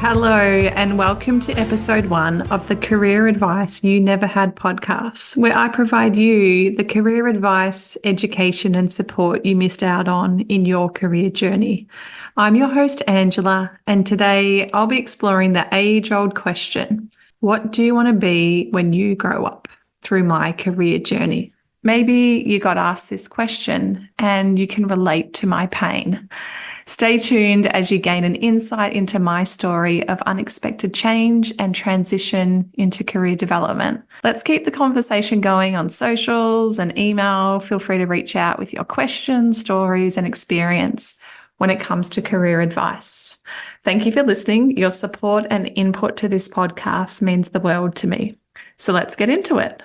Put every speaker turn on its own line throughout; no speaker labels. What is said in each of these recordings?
Hello, and welcome to episode 1 of the Career Advice You Never Had podcast, where I provide you the career advice, education, and support you missed out on in your career journey. I'm your host, Angela, and today I'll be exploring the age-old question, what do you want to be when you grow up, through my career journey? Maybe you got asked this question and you can relate to my pain. Stay tuned as you gain an insight into my story of unexpected change and transition into career development. Let's keep the conversation going on socials and email. Feel free to reach out with your questions, stories, and experience when it comes to career advice. Thank you for listening. Your support and input to this podcast means the world to me. So let's get into it.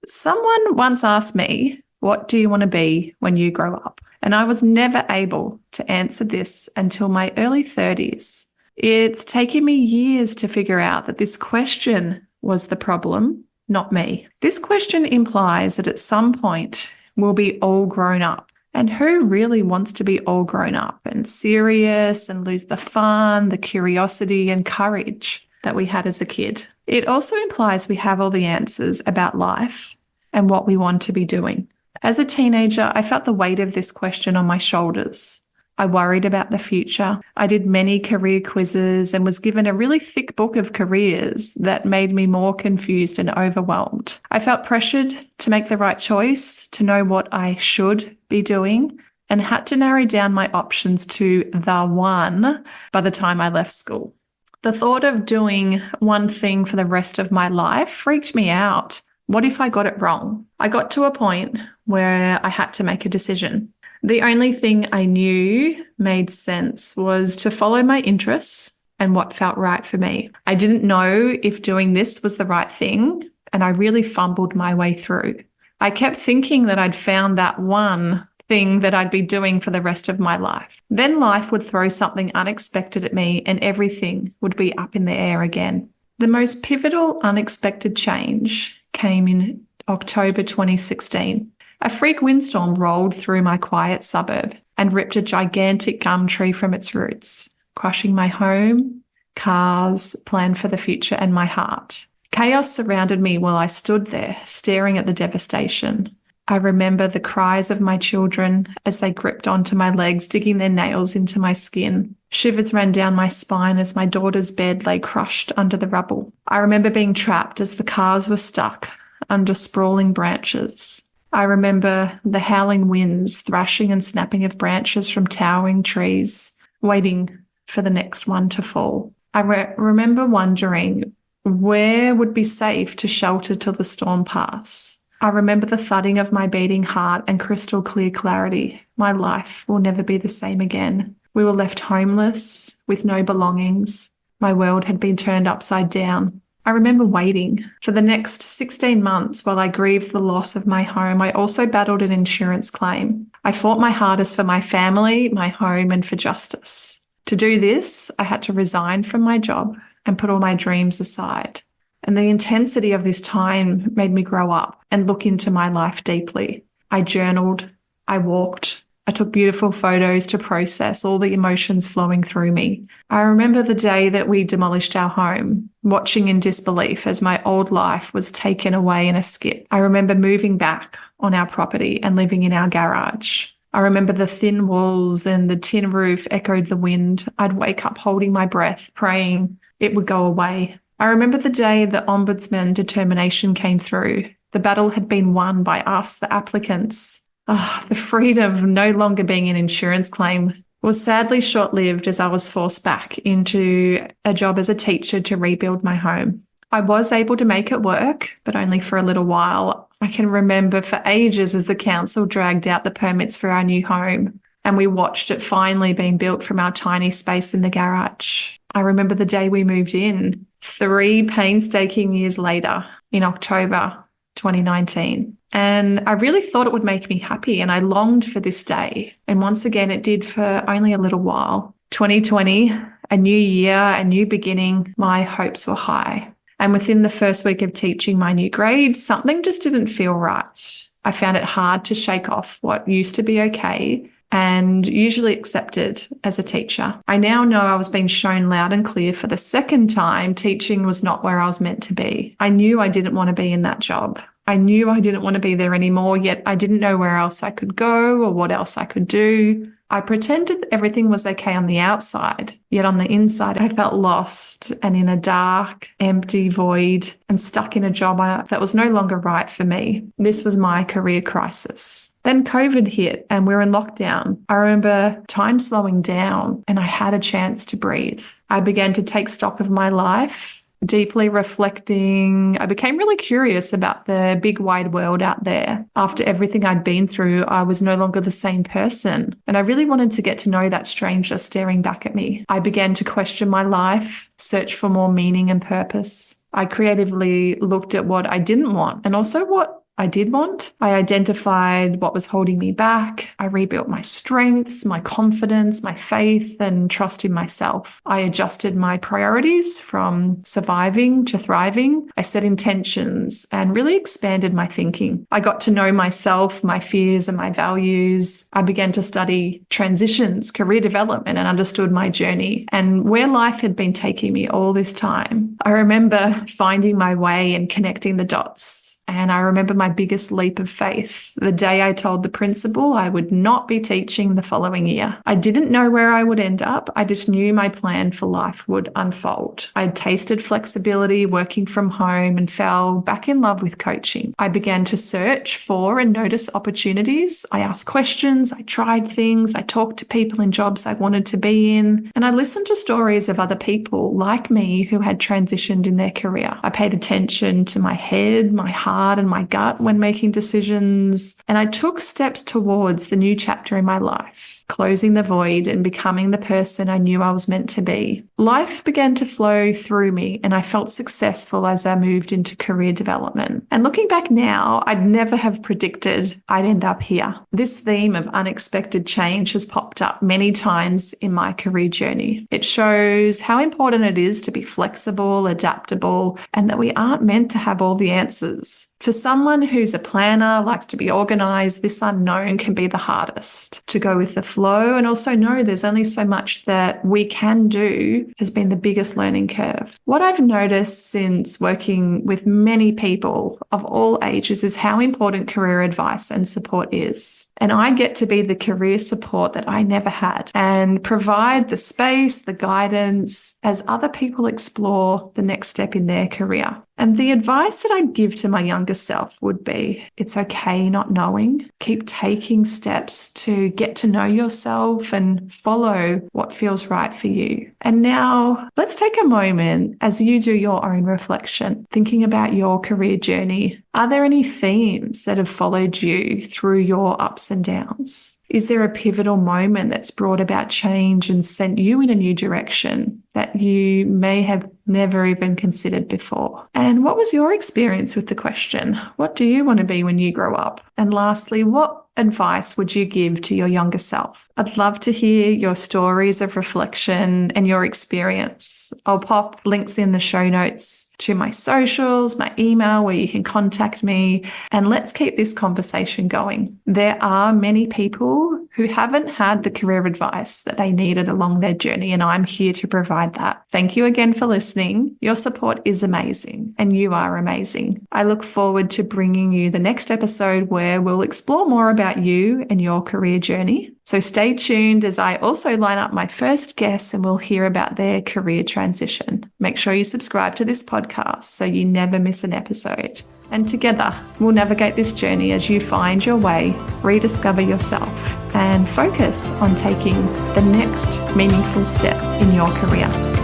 Someone once asked me, what do you want to be when you grow up? And I was never able to answer this until my early 30s. It's taken me years to figure out that this question was the problem, not me. This question implies that at some point we'll be all grown up. And who really wants to be all grown up and serious and lose the fun, the curiosity and courage that we had as a kid? It also implies we have all the answers about life and what we want to be doing. As a teenager, I felt the weight of this question on my shoulders. I worried about the future. I did many career quizzes and was given a really thick book of careers that made me more confused and overwhelmed. I felt pressured to make the right choice, to know what I should be doing, and had to narrow down my options to the one by the time I left school. The thought of doing one thing for the rest of my life freaked me out. What if I got it wrong? I got to a point where I had to make a decision. The only thing I knew made sense was to follow my interests and what felt right for me. I didn't know if doing this was the right thing, and I really fumbled my way through. I kept thinking that I'd found that one thing that I'd be doing for the rest of my life. Then life would throw something unexpected at me and everything would be up in the air again. The most pivotal unexpected change came in October 2016. A freak windstorm rolled through my quiet suburb and ripped a gigantic gum tree from its roots, crushing my home, cars, plan for the future, and my heart. Chaos surrounded me while I stood there, staring at the devastation. I remember the cries of my children as they gripped onto my legs, digging their nails into my skin. Shivers ran down my spine as my daughter's bed lay crushed under the rubble. I remember being trapped as the cars were stuck under sprawling branches. I remember the howling winds, thrashing and snapping of branches from towering trees, waiting for the next one to fall. I remember wondering where would be safe to shelter till the storm passed. I remember the thudding of my beating heart and crystal clear clarity. My life will never be the same again. We were left homeless, with no belongings. My world had been turned upside down. I remember waiting. For the next 16 months while I grieved the loss of my home, I also battled an insurance claim. I fought my hardest for my family, my home, and for justice. To do this, I had to resign from my job and put all my dreams aside. And the intensity of this time made me grow up and look into my life deeply. I journaled, I walked, I took beautiful photos to process all the emotions flowing through me. I remember the day that we demolished our home, watching in disbelief as my old life was taken away in a skip. I remember moving back on our property and living in our garage. I remember the thin walls and the tin roof echoed the wind. I'd wake up holding my breath, praying it would go away. I remember the day the Ombudsman determination came through. The battle had been won by us, the applicants. The freedom of no longer being an insurance claim was sadly short-lived as I was forced back into a job as a teacher to rebuild my home. I was able to make it work, but only for a little while. I can remember for ages as the council dragged out the permits for our new home, and we watched it finally being built from our tiny space in the garage. I remember the day we moved in, 3 painstaking years later, in October 2019. And I really thought it would make me happy, and I longed for this day. And once again, it did for only a little while. 2020, a new year, a new beginning, my hopes were high. And within the first week of teaching my new grade, something just didn't feel right. I found it hard to shake off what used to be okay and usually accepted as a teacher. I now know I was being shown loud and clear for the second time teaching was not where I was meant to be. I knew I didn't want to be in that job. I knew I didn't want to be there anymore, yet I didn't know where else I could go or what else I could do. I pretended everything was okay on the outside, yet on the inside, I felt lost and in a dark, empty void and stuck in a job that was no longer right for me. This was my career crisis. Then COVID hit and we were in lockdown. I remember time slowing down and I had a chance to breathe. I began to take stock of my life, deeply reflecting. I became really curious about the big wide world out there. After everything I'd been through, I was no longer the same person. And I really wanted to get to know that stranger staring back at me. I began to question my life, search for more meaning and purpose. I creatively looked at what I didn't want and also what I did want. I identified what was holding me back. I rebuilt my strengths, my confidence, my faith, and trust in myself. I adjusted my priorities from surviving to thriving. I set intentions and really expanded my thinking. I got to know myself, my fears, and my values. I began to study transitions, career development, and understood my journey and where life had been taking me all this time. I remember finding my way and connecting the dots. And I remember my biggest leap of faith, the day I told the principal I would not be teaching the following year. I didn't know where I would end up. I just knew my plan for life would unfold. I had tasted flexibility, working from home, and fell back in love with coaching. I began to search for and notice opportunities. I asked questions. I tried things. I talked to people in jobs I wanted to be in. And I listened to stories of other people like me who had transitioned in their career. I paid attention to my head, my heart, and my gut when making decisions. And I took steps towards the new chapter in my life, closing the void and becoming the person I knew I was meant to be. Life began to flow through me and I felt successful as I moved into career development. And looking back now, I'd never have predicted I'd end up here. This theme of unexpected change has popped up many times in my career journey. It shows how important it is to be flexible, adaptable, and that we aren't meant to have all the answers. For someone who's a planner, likes to be organized, this unknown can be the hardest. To go with the flow and also know there's only so much that we can do has been the biggest learning curve. What I've noticed since working with many people of all ages is how important career advice and support is. And I get to be the career support that I never had and provide the space, the guidance as other people explore the next step in their career. And the advice that I'd give to my younger self would be, it's okay not knowing. Keep taking steps to get to know yourself and follow what feels right for you. And now let's take a moment as you do your own reflection, thinking about your career journey. Are there any themes that have followed you through your ups and downs? Is there a pivotal moment that's brought about change and sent you in a new direction that you may have never even considered before? And what was your experience with the question, what do you want to be when you grow up? And lastly, what advice would you give to your younger self? I'd love to hear your stories of reflection and your experience. I'll pop links in the show notes to my socials, my email where you can contact me, and let's keep this conversation going. There are many people who haven't had the career advice that they needed along their journey, and I'm here to provide that. Thank you again for listening. Your support is amazing, and you are amazing. I look forward to bringing you the next episode where we'll explore more about you and your career journey. So stay tuned as I also line up my first guests and we'll hear about their career transition. Make sure you subscribe to this podcast so you never miss an episode. And together, we'll navigate this journey as you find your way, rediscover yourself, and focus on taking the next meaningful step in your career.